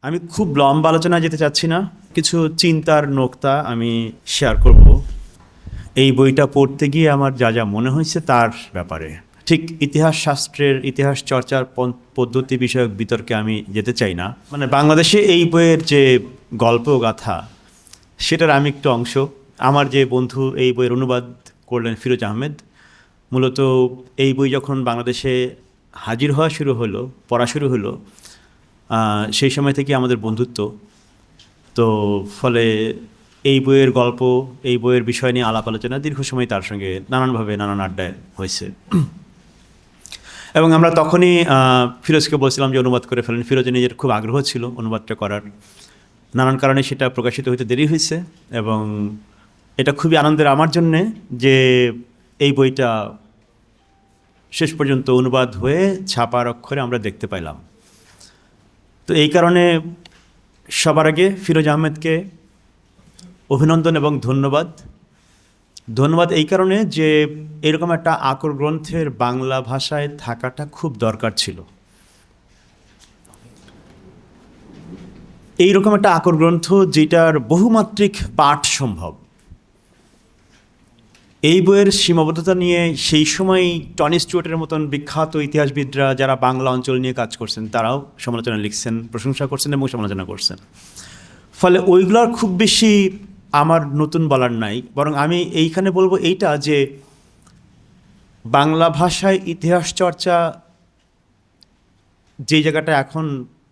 আমি খুব লম্বা আলোচনায় যেতে চাচ্ছি না, কিছু চিন্তার নোক্তা আমি শেয়ার করব এই বইটা পড়তে গিয়ে আমার যা যা মনে হয়েছে তার ব্যাপারে। ঠিক ইতিহাস শাস্ত্রের ইতিহাস চর্চার পদ্ধতি বিষয়ক বিতর্কে আমি যেতে চাই না। মানে বাংলাদেশে এই বইয়ের যে গল্প গাথা সেটার আমি একটু অংশ। আমার যে বন্ধু এই বইয়ের অনুবাদ করলেন ফিরোজ আহমেদ, মূলত এই বই যখন বাংলাদেশে হাজির হওয়া শুরু হলো, পড়া শুরু হলো, সেই সময় থেকে আমাদের বন্ধুত্ব। তো ফলে এই বইয়ের গল্প, এই বইয়ের বিষয় নিয়ে আলাপ আলোচনা দীর্ঘ সময় তার সঙ্গে নানানভাবে নানান আড্ডায় হয়েছে। এবং আমরা তখনই ফিরোজকে বলছিলাম যে অনুবাদ করে ফেলেন। ফিরোজের নিজের খুব আগ্রহ ছিল অনুবাদটা করার, নানান কারণে সেটা প্রকাশিত হতে দেরি হয়েছে। এবং এটা খুবই আনন্দের আমার জন্যে যে এই বইটা শেষ পর্যন্ত অনুবাদ হয়ে ছাপার অক্ষরে আমরা দেখতে পাইলাম। তো এই কারণে সবার আগে ফিরোজ আহমেদকে অভিনন্দন এবং ধন্যবাদ। ধন্যবাদ এই কারণে যে এরকম একটা আকর গ্রন্থের বাংলা ভাষায় থাকাটা খুব দরকার ছিল। এইরকম একটা আকর গ্রন্থ যেটার বহুমাত্রিক পাঠ সম্ভব। এই বইয়ের সীমাবদ্ধতা নিয়ে সেই সময় টনি স্টুয়ার্টের মতন বিখ্যাত ইতিহাসবিদরা যারা বাংলা অঞ্চল নিয়ে কাজ করছেন তারাও সমালোচনা লিখছেন, প্রশংসা করছেন এবং সমালোচনা করছেন। ফলে ওইগুলোর খুব বেশি আমার নতুন বলার নাই, বরং আমি এইখানে বলবো এইটা যে বাংলা ভাষায় ইতিহাস চর্চা যে জায়গাটা এখন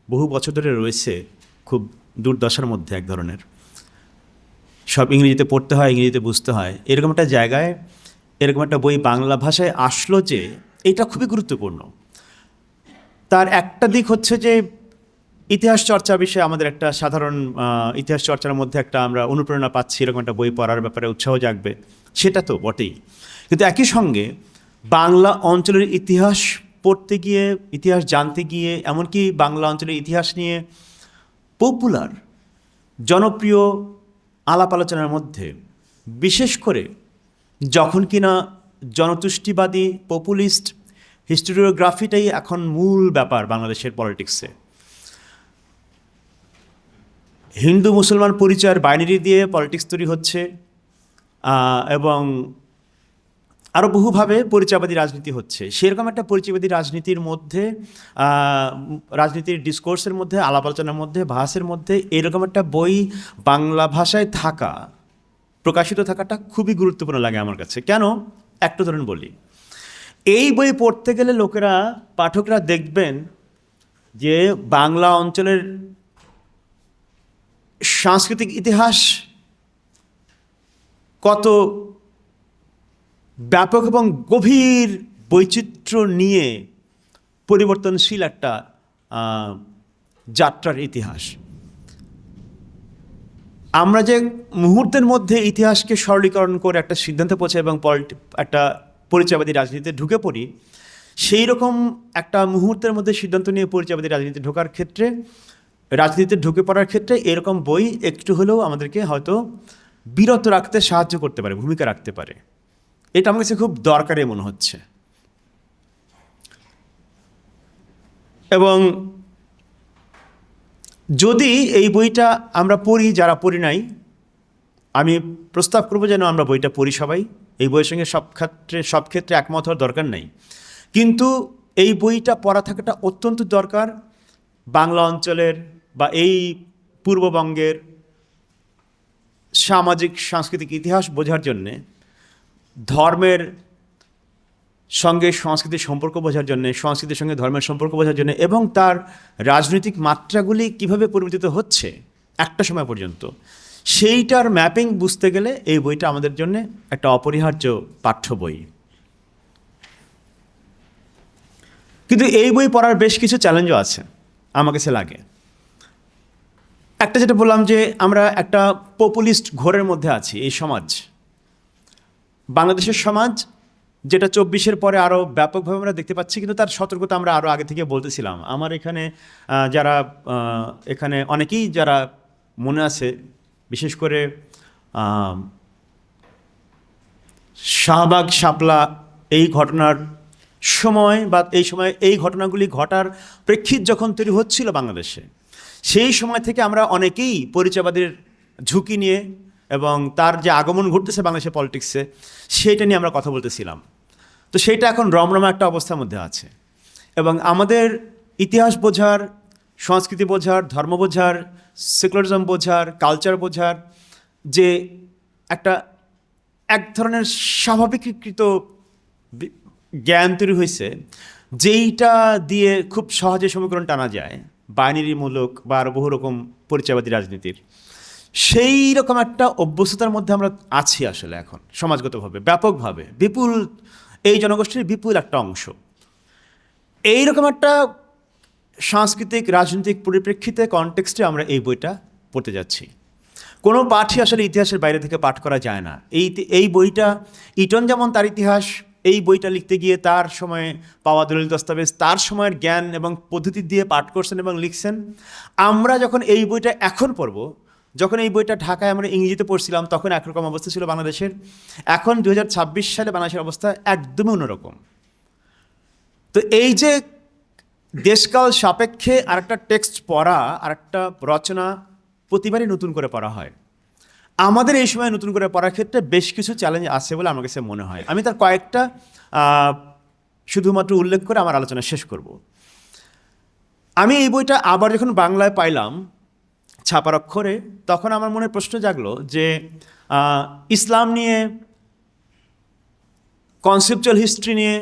বহু বছর ধরে রয়েছে খুব দুর্দশার মধ্যে এক ধরনের, সব ইংরেজিতে পড়তে হয়, ইংরেজিতে বুঝতে হয়, এরকম একটা জায়গায় এরকম একটা বই বাংলা ভাষায় আসলো যে এটা খুবই গুরুত্বপূর্ণ। তার একটা দিক হচ্ছে যে ইতিহাস চর্চা বিষয়ে আমাদের একটা সাধারণ ইতিহাস চর্চার মধ্যে একটা আমরা অনুপ্রেরণা পাচ্ছি, এরকম একটা বই পড়ার ব্যাপারে উৎসাহ জাগবে, সেটা তো বটেই। কিন্তু একই সঙ্গে বাংলা অঞ্চলের ইতিহাস পড়তে গিয়ে, ইতিহাস জানতে গিয়ে, এমনকি বাংলা অঞ্চলের ইতিহাস নিয়ে পপুলার জনপ্রিয় আলাপ আলোচনার মধ্যে, বিশেষ করে যখন কিনা জনতুষ্টিবাদী পপুলিস্ট হিস্টোরিওগ্রাফিটাই এখন মূল ব্যাপার বাংলাদেশের পলিটিক্সে, হিন্দু মুসলমান পরিচয়ের বাইনারি দিয়ে পলিটিক্স তৈরি হচ্ছে এবং আরও বহুভাবে পরিচয়বাদী রাজনীতি হচ্ছে। সেরকম একটা পরিচয়বাদী রাজনীতির মধ্যে, রাজনীতির ডিসকোর্সের মধ্যে, আলাপ আলোচনার মধ্যে, ভাষের মধ্যে এরকম একটা বই বাংলা ভাষায় থাকা, প্রকাশিত থাকাটা খুবই গুরুত্বপূর্ণ লাগে আমার কাছে। কেন? একটা ধরুন বলি, এই বই পড়তে গেলে লোকেরা, পাঠকরা দেখবেন যে বাংলা অঞ্চলের সাংস্কৃতিক ইতিহাস কত ব্যাপক এবং গভীর বৈচিত্র্য নিয়ে পরিবর্তনশীল একটা যাত্রার ইতিহাস। আমরা যে মুহূর্তের মধ্যে ইতিহাসকে সরলীকরণ করে একটা সিদ্ধান্তে পৌঁছে এবং একটা পরিচয়বাদী রাজনীতিতে ঢুকে পড়ি, সেই রকম একটা মুহূর্তের মধ্যে সিদ্ধান্ত নিয়ে পরিচয়বাদী রাজনীতিতে ঢোকার ক্ষেত্রে, রাজনীতিতে ঢুকে পড়ার ক্ষেত্রে এরকম বই একটু হলেও আমাদেরকে হয়তো বিরত রাখতে সাহায্য করতে পারে, ভূমিকা রাখতে পারে। এটা আমার কাছে খুব দরকারি মনে হচ্ছে। এবং যদি এই বইটা আমরা পড়ি, যারা পড়ি নাই, আমি প্রস্তাব করবো যেন আমরা বইটা পড়ি সবাই। এই বইয়ের সঙ্গে সব ক্ষেত্রে একমত হওয়ার দরকার নাই, কিন্তু এই বইটা পড়া থাকাটা অত্যন্ত দরকার বাংলা অঞ্চলের বা এই পূর্ববঙ্গের সামাজিক সাংস্কৃতিক ইতিহাস বোঝার জন্যে, ধর্মের সঙ্গে সংস্কৃতির সম্পর্ক বোঝার জন্যে, সংস্কৃতির সঙ্গে ধর্মের সম্পর্ক বোঝার জন্য, এবং তার রাজনৈতিক মাত্রাগুলি কীভাবে পরিবর্তিত হচ্ছে একটা সময় পর্যন্ত, সেইটার ম্যাপিং বুঝতে গেলে এই বইটা আমাদের জন্য একটা অপরিহার্য পাঠ্য বই। কিন্তু এই বই পড়ার বেশ কিছু চ্যালেঞ্জও আছে আমার কাছে লাগে। একটা যেটা বললাম যে আমরা একটা পপুলিস্ট ঘোরের মধ্যে আছি। এই সমাজ, বাংলাদেশের সমাজ, যেটা 24-এর পরে আরও ব্যাপকভাবে আমরা দেখতে পাচ্ছি, কিন্তু তার সতর্কতা আমরা আরও আগে থেকে বলতেছিলাম। আমার এখানে যারা এখানে অনেকেই যারা মনে আছে, বিশেষ করে শাহবাগ শাপলা এই ঘটনার সময় বা এই সময় এই ঘটনাগুলি ঘটার প্রেক্ষিত যখন তৈরি হচ্ছিল বাংলাদেশে, সেই সময় থেকে আমরা অনেকেই পরিচয়বাদের ঝুঁকি নিয়ে এবং তার যে আগমন ঘটতেছে বাংলাদেশের পলিটিক্সে সেইটা নিয়ে আমরা কথা বলতেছিলাম। তো সেইটা এখন রমরমা একটা অবস্থার মধ্যে আছে এবং আমাদের ইতিহাস বোঝার, সংস্কৃতি বোঝার, ধর্ম বোঝার, সেকুলারিজম বোঝার, কালচার বোঝার যে একটা এক ধরনের স্বাভাবিকীকৃত জ্ঞান তৈরি হয়েছে, যেইটা দিয়ে খুব সহজে সমীকরণ টানা যায় বাইনারিমূলক বা আরও বহু রকম পরিচয়বাদী রাজনীতির, সেই রকম একটা অভ্যস্ততার মধ্যে আমরা আছি আসলে এখন সমাজগতভাবে ব্যাপকভাবে। বিপুল এই জনগোষ্ঠীর বিপুল একটা অংশ এইরকম একটা সাংস্কৃতিক রাজনৈতিক পরিপ্রেক্ষিতে কনটেক্সটে আমরা এই বইটা পড়তে যাচ্ছি। কোনো পাঠই আসলে ইতিহাসের বাইরে থেকে পাঠ করা যায় না। এই বইটা ইটন যেমন তার ইতিহাস এই বইটা লিখতে গিয়ে তার সময়ে পাওয়া দলিল দস্তাবেজ, তার সময়ের জ্ঞান এবং পদ্ধতি দিয়ে পাঠ করছেন এবং লিখছেন। আমরা যখন এই বইটা এখন পড়ব, যখন এই বইটা ঢাকায় আমরা ইংরেজিতে পড়ছিলাম তখন একরকম অবস্থা ছিল বাংলাদেশের, এখন 2026 সালে বাংলাদেশের অবস্থা একদমই অন্যরকম। তো এই যে দেশকাল সাপেক্ষে আরেকটা টেক্সট পড়া, আরেকটা রচনা প্রতিবারই নতুন করে পড়া হয়। আমাদের এই সময় নতুন করে পড়ার ক্ষেত্রে বেশ কিছু চ্যালেঞ্জ আছে বলে আমার কাছে মনে হয়। আমি তার কয়েকটা শুধুমাত্র উল্লেখ করে আমার আলোচনা শেষ করব। আমি এই বইটা আবার যখন বাংলায় পাইলাম ছাপার অক্ষরে, তখন আমার মনে প্রশ্ন জাগলো যে ইসলাম নিয়ে, কনসেপচুয়াল হিস্ট্রি নিয়ে,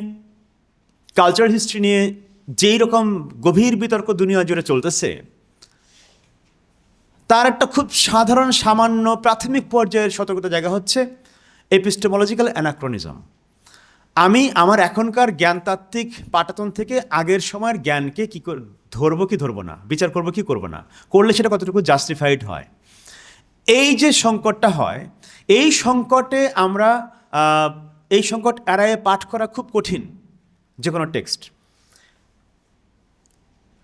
কালচারাল হিস্ট্রি নিয়ে যেই রকম গভীর বিতর্ক দুনিয়া জুড়ে চলতেছে, তার একটা খুব সাধারণ সামান্য প্রাথমিক পর্যায়ের সতর্কতা জায়গা হচ্ছে এপিস্টেমোলজিক্যাল অ্যানাক্রনিজম। আমি আমার এখনকার জ্ঞানতাত্ত্বিক পাটাতন থেকে আগের সময়ের জ্ঞানকে কী ধরবো কি ধরবো না, বিচার করবো কি করবো না, করলে সেটা কতটুকু জাস্টিফাইড হয়। এই যে সংকটটা হয়, এই সংকটে আমরা এই সংকট এড়ায়ে পাঠ করা খুব কঠিন যে কোনো টেক্সট।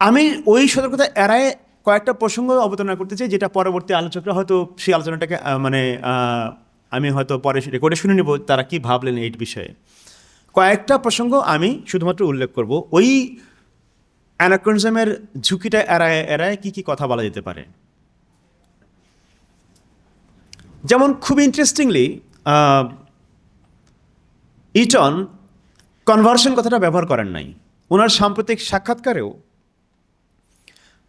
আমি ওই সতর্কতা এড়ায়ে কয়েকটা প্রসঙ্গ অবতারণা করতে চাই, যেটা পরবর্তী আলোচকরা হয়তো সেই আলোচনাটাকে আমি হয়তো পরে রেকর্ডে শুনে নেব তারা কি ভাবলেন এই বিষয়ে। কয়েকটা প্রসঙ্গ আমি শুধুমাত্র উল্লেখ করব, ওই অ্যানাক্রনিজমের ঝুঁকিটা এড়ায় কি কথা বলা যেতে পারে। যেমন খুব ইন্টারেস্টিংলি ইটন কনভার্সন কথাটা ব্যবহার করেন নাই। ওনার সাম্প্রতিক সাক্ষাৎকারেও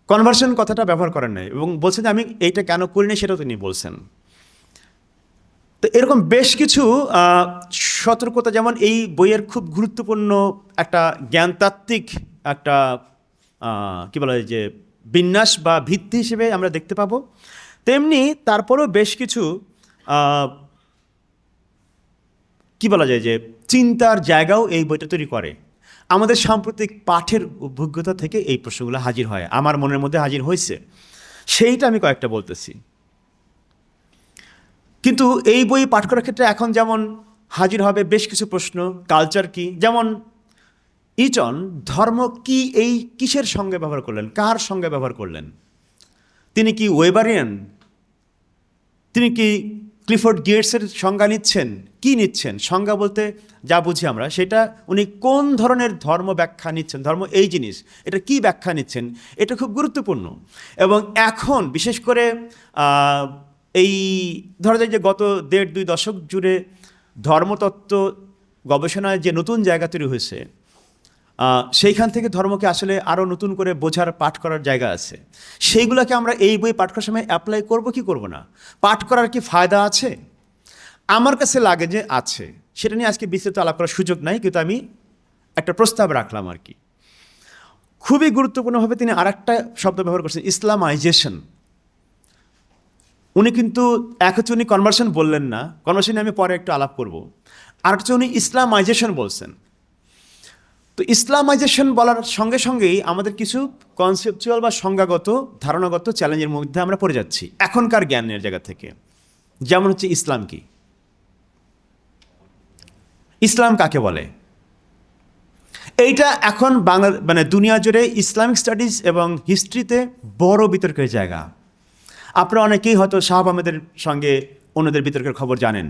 কনভার্সন কথাটা ব্যবহার করেন নাই এবং বলছেন যে আমি এইটা কেন করিনি সেটাও তিনি বলছেন। তো এরকম বেশ কিছু সতর্কতা, যেমন এই বইয়ের খুব গুরুত্বপূর্ণ একটা জ্ঞানতাত্ত্বিক একটা কী বলা যায় যে বিন্যাস বা ভিত্তি হিসেবে আমরা দেখতে পাবো, তেমনি তারপরেও বেশ কিছু কী বলা যায় যে চিন্তার জায়গাও এই বইটা তৈরি করে। আমাদের সাম্প্রতিক পাঠের অভিজ্ঞতা থেকে এই প্রশ্নগুলো হাজির হয়, আমার মনের মধ্যে হাজির হয়েছে, সেইটা আমি কয়েকটা বলতেছি। কিন্তু এই বই পাঠ করার ক্ষেত্রে এখন যেমন হাজির হবে বেশ কিছু প্রশ্ন, কালচার কি, যেমন ইটন ধর্ম কি এই কিসের সঙ্গে ব্যবহার করলেন, কার সঙ্গে ব্যবহার করলেন, তিনি কি ওয়েবারিয়ান, তিনি কি ক্লিফোর্ড গেটসের সংজ্ঞা নিচ্ছেন, কি নিচ্ছেন, সংজ্ঞা বলতে যা বুঝি আমরা সেটা, উনি কোন ধরনের ধর্ম ব্যাখ্যা নিচ্ছেন, ধর্ম এই জিনিস এটা কি ব্যাখ্যা নিচ্ছেন, এটা খুব গুরুত্বপূর্ণ। এবং এখন বিশেষ করে এই ধরা যায় যে গত 1.5-2 দশক জুড়ে ধর্মতত্ত্ব গবেষণায় যে নতুন জায়গা তৈরি হয়েছে, সেইখান থেকে ধর্মকে আসলে আরও নতুন করে বোঝার, পাঠ করার জায়গা আছে। সেইগুলোকে আমরা এই বই পাঠ করার সময় অ্যাপ্লাই করব কি করব না, পাঠ করার কি ফায়দা আছে? আমার কাছে লাগে যে আছে। সেটা নিয়ে আজকে বিস্তারিত আলাপ করার সুযোগ নাই, কিন্তু আমি একটা প্রস্তাব রাখলাম আর কি। খুবই গুরুত্বপূর্ণভাবে তিনি আরেকটা শব্দ ব্যবহার করছেন, ইসলামাইজেশন। উনি কিন্তু এক হচ্ছে উনি কনভার্সন বললেন না, কনভার্সন আমি পরে একটু আলাপ করব, আর হচ্ছে উনি ইসলামাইজেশন বলছেন। তো ইসলামাইজেশন বলার সঙ্গে সঙ্গেই আমাদের কিছু কনসেপচুয়াল বা সংজ্ঞাগত ধারণাগত চ্যালেঞ্জের মধ্যে আমরা পড়ে যাচ্ছি এখনকার জ্ঞানের জায়গা থেকে। যেমন হচ্ছে ইসলাম কি, ইসলাম কাকে বলে, এইটা এখন মানে দুনিয়া জুড়ে ইসলামিক স্টাডিজ এবং হিস্ট্রিতে বড় বিতর্কের জায়গা। আপনারা অনেকেই হয়তো শাহাব আহমেদের সঙ্গে অন্যদের বিতর্কের খবর জানেন।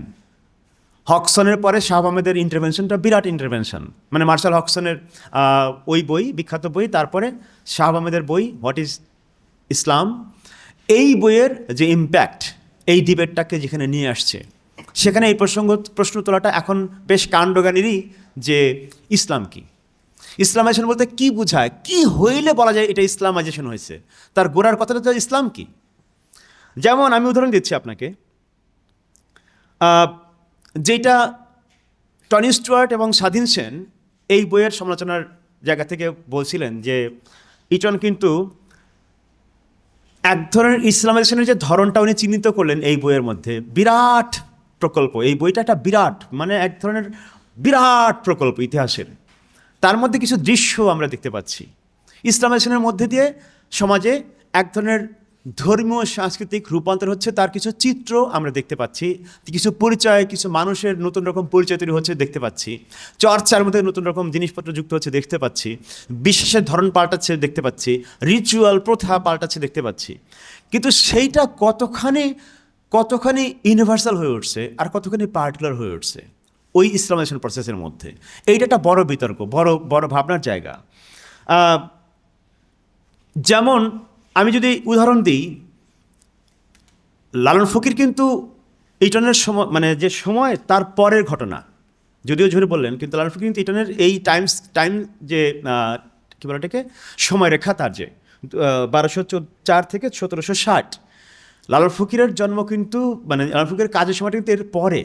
হকসনের পরে শাহাব আহমেদের ইন্টারভেনশনটা বিরাট ইন্টারভেনশন, মানে মার্শাল হকসনের ওই বই, বিখ্যাত বই, তারপরে শাহাব আহমেদের বই হোয়াট ইজ ইসলাম এই বইয়ের যে ইম্প্যাক্ট এই ডিবেটটাকে যেখানে নিয়ে আসছে, সেখানে এই প্রশ্ন তোলাটা এখন বেশ কাণ্ডজ্ঞানেরই যে ইসলাম কি, ইসলামাইজেশন বলতে কি বোঝায়, কি হইলে বলা যায় এটা ইসলামাইজেশন হয়েছে, তার গোড়ার কথাটা তো ইসলাম কি। যেমন আমি উদাহরণ দিচ্ছি আপনাকে, যেটা টনি স্টুয়ার্ট এবং স্বাধীন সেন এই বইয়ের সমালোচনার জায়গা থেকে বলছিলেন যে ইটন কিন্তু এক ধরনের ইসলামাইজেশনের যে ধরনটা উনি চিহ্নিত করলেন এই বইয়ের মধ্যে, বিরাট প্রকল্প, এই বইটা একটা বিরাট মানে এক ধরনের বিরাট প্রকল্প ইতিহাসের। তার মধ্যে কিছু দৃশ্য আমরা দেখতে পাচ্ছি ইসলামাইজেশনের মধ্যে দিয়ে সমাজে এক ধরনের ধর্মীয় সাংস্কৃতিক রূপান্তর হচ্ছে, তার কিছু চিত্র আমরা দেখতে পাচ্ছি, কিছু পরিচয়, কিছু মানুষের নতুন রকম পরিচয় তৈরি হচ্ছে দেখতে পাচ্ছি, চর্চার মধ্যে নতুন রকম জিনিসপত্র যুক্ত হচ্ছে দেখতে পাচ্ছি, বিশ্বাসের ধরন পাল্টাচ্ছে দেখতে পাচ্ছি, রিচুয়াল প্রথা পাল্টাচ্ছে দেখতে পাচ্ছি। কিন্তু সেইটা কতখানি ইউনিভার্সাল হয়ে উঠছে আর কতখানি পার্টিকুলার হয়ে উঠছে ওই ইসলামাইজেশন প্রসেসের মধ্যে, এইটা একটা বড় বিতর্ক, বড় ভাবনার জায়গা। যেমন আমি যদি উদাহরণ দিই, লালন ফকির কিন্তু ইটনের সময় মানে যে সময় তার পরের ঘটনা, যদিও ঝরে বললেন, কিন্তু লালন ফকির কিন্তু ইটনের এই টাইম যে কী বলে এটাকে সময়রেখা, তার যে 1204 থেকে 1760, লালন ফকিরের জন্ম কিন্তু মানে লালন ফকিরের কাজের সময়টা কিন্তু এর পরে।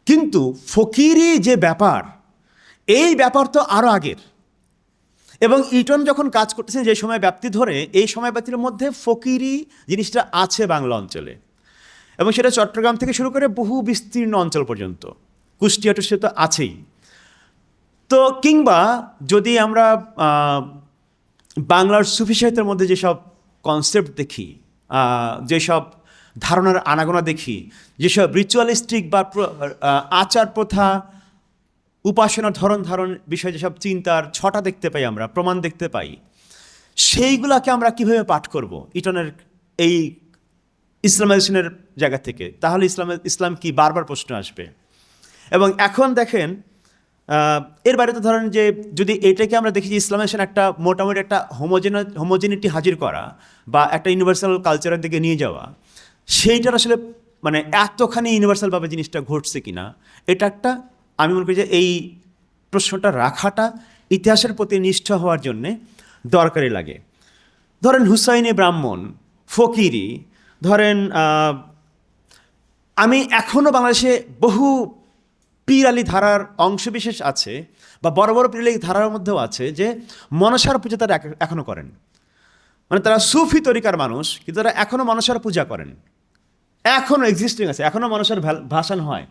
কিন্তু ফকিরি যে ব্যাপার, এই ব্যাপার তো আরও আগের। এবং ইটন যখন কাজ করতেছেন যে সময় ব্যাপ্তি ধরে, এই সময় ব্যাপ্তির মধ্যে ফকিরি জিনিসটা আছে বাংলা অঞ্চলে, এবং সেটা চট্টগ্রাম থেকে শুরু করে বহু বিস্তীর্ণ অঞ্চল পর্যন্ত, কুষ্টিয়া টুষ্টিয়া তো আছেই। তো কিংবা যদি আমরা বাংলার সুফি সাহিত্যের মধ্যে যেসব কনসেপ্ট দেখি, যেসব ধারণার আনাগোনা দেখি, যেসব রিচুয়ালিস্টিক বা আচার প্রথা, উপাসনার ধারণ বিষয়ে যেসব চিন্তার ছটা দেখতে পাই, আমরা প্রমাণ দেখতে পাই, সেইগুলাকে আমরা কীভাবে পাঠ করব ইটনের এই ইসলামাইজেশনের জায়গা থেকে? তাহলে ইসলাম কি বারবার প্রশ্ন আসবে। এবং এখন দেখেন এর বাইরে তো ধরেন যে যদি এটাকে আমরা দেখি যে ইসলামাইজেশন একটা মোটামুটি একটা হোমোজেনিটি হাজির করা বা একটা ইউনিভার্সাল কালচারের দিকে নিয়ে যাওয়া, সেইটার আসলে মানে এতখানি ইউনিভার্সালভাবে জিনিসটা ঘটছে কিনা, এটা একটা আমি মনে করি যে এই প্রশ্নটা রাখাটা ইতিহাসের প্রতি নিষ্ঠ হওয়ার জন্যে দরকারি লাগে। ধরেন হুসাইনি ব্রাহ্মণ, ফকিরি, ধরেন আমি এখনও বাংলাদেশে বহু পীর আলী ধারার অংশবিশেষ আছে, বা বড় বড় পীর আলী ধারার মধ্যেও আছে যে মনসার পূজা তারা এখনও করেন। মানে তারা সুফি তরিকার মানুষ, কিন্তু তারা এখনও মনসার পূজা করেন, এখনও এক্সিস্টিং আছে, এখনও মনসার ভাসান হয়,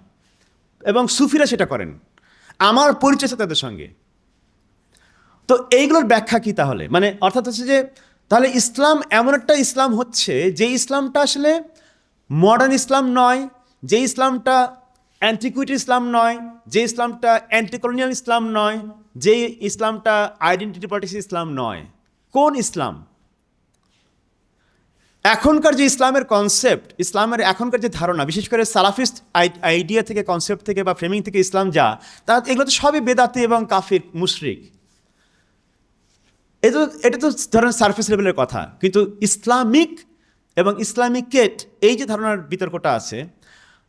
এবং সুফিরা সেটা করেন। আমার পরিচয় আছে তাদের সঙ্গে। তো এইগুলোর ব্যাখ্যা কি তাহলে? মানে অর্থাৎ হচ্ছে যে তাহলে ইসলাম এমন একটা ইসলাম হচ্ছে যে ইসলামটা আসলে মডার্ন ইসলাম নয়, যে ইসলামটা অ্যান্টিকুইটি ইসলাম নয়, যে ইসলামটা অ্যান্টিকলোনিয়াল ইসলাম নয়, যে ইসলামটা আইডেন্টিটি পলিটিক্স ইসলাম নয়। কোন ইসলাম? এখনকার যে ইসলামের কনসেপ্ট, ইসলামের এখনকার যে ধারণা, বিশেষ করে সালাফিস্ট আইডিয়া থেকে, কনসেপ্ট থেকে বা ফ্রেমিং থেকে ইসলাম যা, তা এগুলো তো সবই বেদাতি এবং কাফির, মুশরিক। এটা তো ধরেন সারফেস লেভেলের কথা। কিন্তু ইসলামিক এবং ইসলামিকেট এই যে ধারণার বিতর্কটা আছে,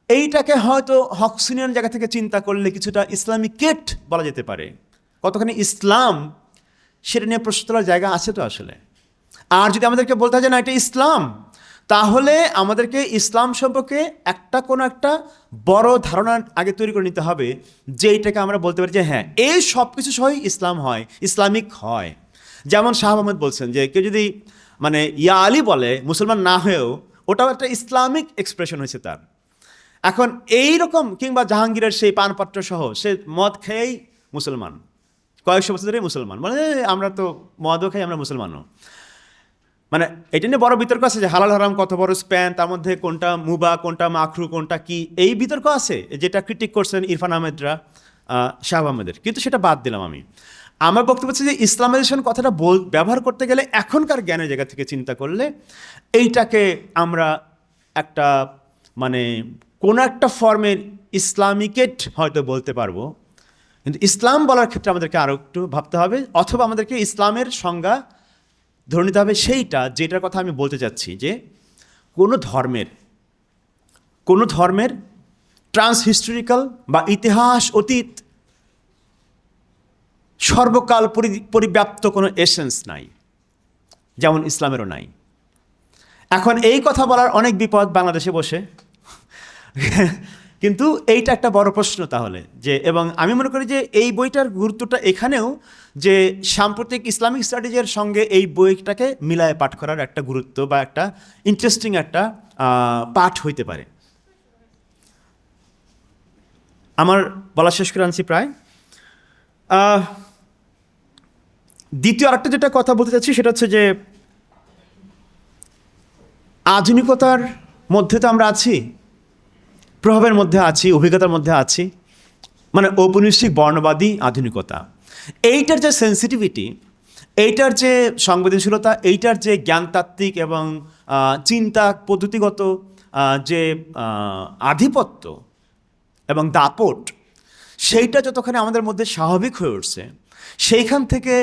এইটাকে হয়তো হক্সিনিয়ান জায়গা থেকে চিন্তা করলে কিছুটা ইসলামিকেট বলা যেতে পারে। কতখানি ইসলাম সেটা নিয়ে প্রশ্ন তোলার জায়গা আছে তো আসলে। আর যদি আমাদেরকে বলতে হয় যে না এটা ইসলাম, তাহলে আমাদেরকে ইসলাম সম্পর্কে কোনো একটা বড় ধারণা আগে তৈরি করে নিতে হবে, যেইটাকে আমরা বলতে পারি যে হ্যাঁ এই সব কিছু সহই ইসলাম হয়, ইসলামিক হয়। যেমন শাহ আহমদ বলছেন যে কেউ যদি মানে ইয়া আলী বলে মুসলমান না হয়েও, ওটাও একটা ইসলামিক এক্সপ্রেশন হয়েছে তার। এখন এইরকম, কিংবা জাহাঙ্গীরের সেই পানপাত্র সহ সে মদ খেয়েই মুসলমান, কয়েকশো বছর ধরেই মুসলমান, মানে আমরা তো মদও খাই, আমরা মুসলমানও। মানে এটা নিয়ে বড় বিতর্ক আছে যে হালাল হারাম কত বড় স্প্যান, তার মধ্যে কোনটা মুবা, কোনটা মাখরু, কোনটা কি, এই বিতর্ক আছে, যেটা ক্রিটিক করছেন ইরফান আহমেদরা, শাহ আহমেদের। কিন্তু সেটা বাদ দিলাম আমি। আমার বক্তব্য হচ্ছে যে ইসলামাইজেশন কথাটা ব্যবহার করতে গেলে এখনকার জ্ঞানের জায়গা থেকে চিন্তা করলে এইটাকে আমরা একটা মানে কোনো একটা ফর্মের ইসলামিকেট হয়তো বলতে পারবো, কিন্তু ইসলাম বলার ক্ষেত্রে আমাদেরকে আরও একটু ভাবতে হবে, অথবা আমাদেরকে ইসলামের সংজ্ঞা ধরে নিতে হবে সেইটা, যেটার কথা আমি বলতে চাচ্ছি, যে কোনো ধর্মের ট্রান্সহিস্টোরিক্যাল বা ইতিহাস অতীত সর্বকাল পরিব্যাপ্ত কোনো এসেন্স নাই, যেমন ইসলামেরও নাই। এখন এই কথা বলার অনেক বিপদ বাংলাদেশে বসে, কিন্তু এইটা একটা বড় প্রশ্ন তাহলে, যে এবং আমি মনে করি যে এই বইটার গুরুত্বটা এখানেও, যে সাম্প্রতিক ইসলামিক স্টাডিজের সঙ্গে এই বইটাকে মিলায় পাঠ করার একটা গুরুত্ব বা একটা ইন্টারেস্টিং একটা পাঠ হইতে পারে। আমার বলা শেষ করে আনছি প্রায়। দ্বিতীয় আরেকটা যেটা কথা বলতে চাচ্ছি সেটা হচ্ছে যে আধুনিকতার মধ্যে তো আমরা আছি, প্রভাবের মধ্যে আছি, অভিজ্ঞতার মধ্যে আছি, মানে ঔপনিবেশিক বর্ণবাদী আধুনিকতা। এইটার যে সেন্সিটিভিটি, এইটার যে সংবেদনশীলতা, এইটার যে জ্ঞানতাত্ত্বিক এবং চিন্তা পদ্ধতিগত যে আধিপত্য এবং দাপট, সেইটা যতখানি আমাদের মধ্যে স্বাভাবিক হয়ে উঠছে, সেইখান থেকে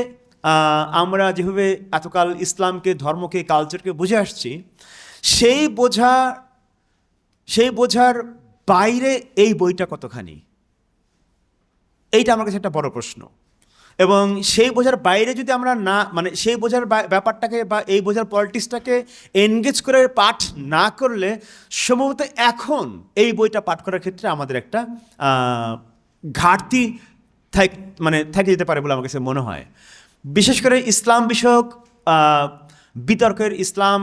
আমরা যেভাবে এতকাল ইসলামকে, ধর্মকে, কালচারকে বুঝে আসছি, সেই বোঝার বাইরে এই বইটা কতখানি, এইটা আমার কাছে একটা বড় প্রশ্ন। এবং সেই বোঝার বাইরে যদি আমরা না, মানে সেই বোঝার ব্যাপারটাকে বা এই বোঝার পলিটিক্সটাকে এনগেজ করে পাঠ না করলে, সম্ভবত এখন এই বইটা পাঠ করার ক্ষেত্রে আমাদের একটা ঘাটতি থেকে যেতে পারে বলে আমার কাছে মনে হয়। বিশেষ করে ইসলাম বিষয়ক বিতর্কের, ইসলাম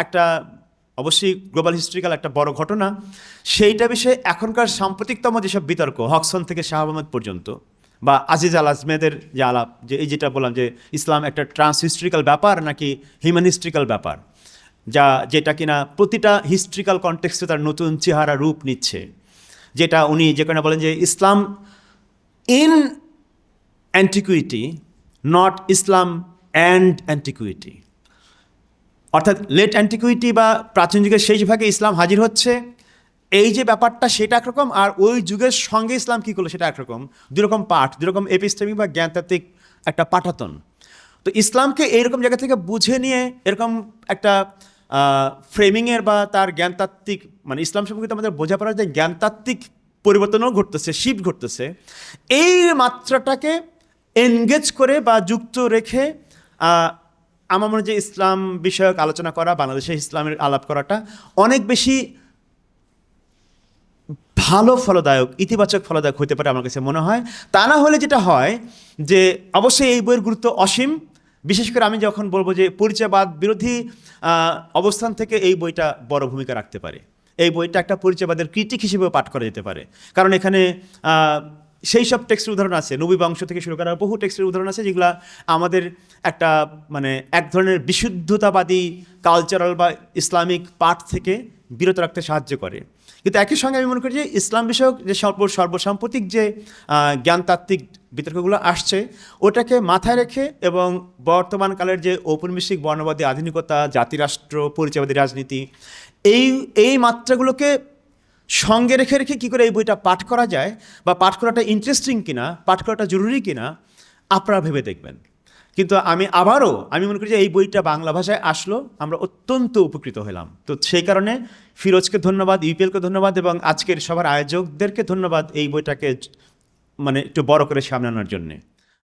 একটা অবশ্যই গ্লোবাল হিস্ট্রিক্যাল একটা বড় ঘটনা, সেইটা বিষয়ে এখনকার সাম্প্রতিকতম যেসব বিতর্ক, হকসন থেকে শাহ আহমদ পর্যন্ত, বা আজিজ আল আজমেদের যে আলাপ, যে এই যেটা বললাম যে ইসলাম একটা ট্রান্সহিস্ট্রিক্যাল ব্যাপার নাকি হিউম্যান হিস্ট্রিক্যাল ব্যাপার, যেটা কিনা প্রতিটা হিস্ট্রিক্যাল কনটেক্সটে তার নতুন চেহারা রূপ নিচ্ছে, যেটা উনি যেখানে বলেন যে Islam in antiquity, not Islam and antiquity. অর্থাৎ লেট অ্যান্টিকুইটি বা প্রাচীন যুগের শেষ ভাগে ইসলাম হাজির হচ্ছে, এই যে ব্যাপারটা সেটা একরকম, আর ওই যুগের সঙ্গে ইসলাম কী করলো সেটা একরকম। দুরকম পাঠ, দুরকম এপিস্টেমিক বা জ্ঞানতাত্ত্বিক একটা পাঠাতন। তো ইসলামকে এইরকম জায়গা থেকে বুঝে নিয়ে এরকম একটা ফ্রেমিংয়ের বা তার জ্ঞানতাত্ত্বিক, মানে ইসলাম সম্পর্কিত আমাদের বোঝাপড়ার যে জ্ঞানতাত্ত্বিক পরিবর্তনও ঘটতেছে, শিফট ঘটতেছে, এই মাত্রাটাকে এনগেজ করে বা যুক্ত রেখে আমার মনে হয় যে ইসলাম বিষয়ক আলোচনা করা, বাংলাদেশে ইসলামের আলাপ করাটা অনেক বেশি ভালো ফলদায়ক, ইতিবাচক ফলদায়ক হতে পারে আমার কাছে মনে হয়। তা না হলে যেটা হয় যে অবশ্যই এই বইয়ের গুরুত্ব অসীম। বিশেষ করে আমি যখন বলবো যে পরিচয়বাদ বিরোধী অবস্থান থেকে এই বইটা বড় ভূমিকা রাখতে পারে। এই বইটা একটা পরিচয়বাদের ক্রিটিক হিসেবেও পাঠ করা যেতে পারে, কারণ এখানে সেই সব টেক্সটের উদাহরণ আছে, নবী বংশ থেকে শুরু করা বহু টেক্সটের উদাহরণ আছে, যেগুলো আমাদের একটা মানে এক ধরনের বিশুদ্ধতাবাদী কালচারাল বা ইসলামিক পাঠ থেকে বিরত রাখতে সাহায্য করে। কিন্তু একই সঙ্গে আমি মনে করি যে ইসলাম বিষয়ক যে সর্বসাম্প্রতিক যে জ্ঞানতাত্ত্বিক বিতর্কগুলো আসছে, ওটাকে মাথায় রেখে এবং বর্তমানকালের যে ঔপনিবেশিক বর্ণবাদী আধুনিকতা, জাতিরাষ্ট্র, পরিচয়বাদী রাজনীতি, এই মাত্রাগুলোকে সঙ্গে রেখে রেখে কী করে এই বইটা পাঠ করা যায়, বা পাঠ করাটা ইন্টারেস্টিং কিনা, পাঠ করাটা জরুরি কিনা, আপনারা ভেবে দেখবেন। কিন্তু আমি মনে করি যে এই বইটা বাংলা ভাষায় আসলো, আমরা অত্যন্ত উপকৃত হলাম। তো সেই কারণে ফিরোজকে ধন্যবাদ, ইউপিএলকে ধন্যবাদ, এবং আজকের সবার আয়োজকদেরকে ধন্যবাদ এই বইটাকে মানে একটু বড় করে সামনে আনার জন্যে।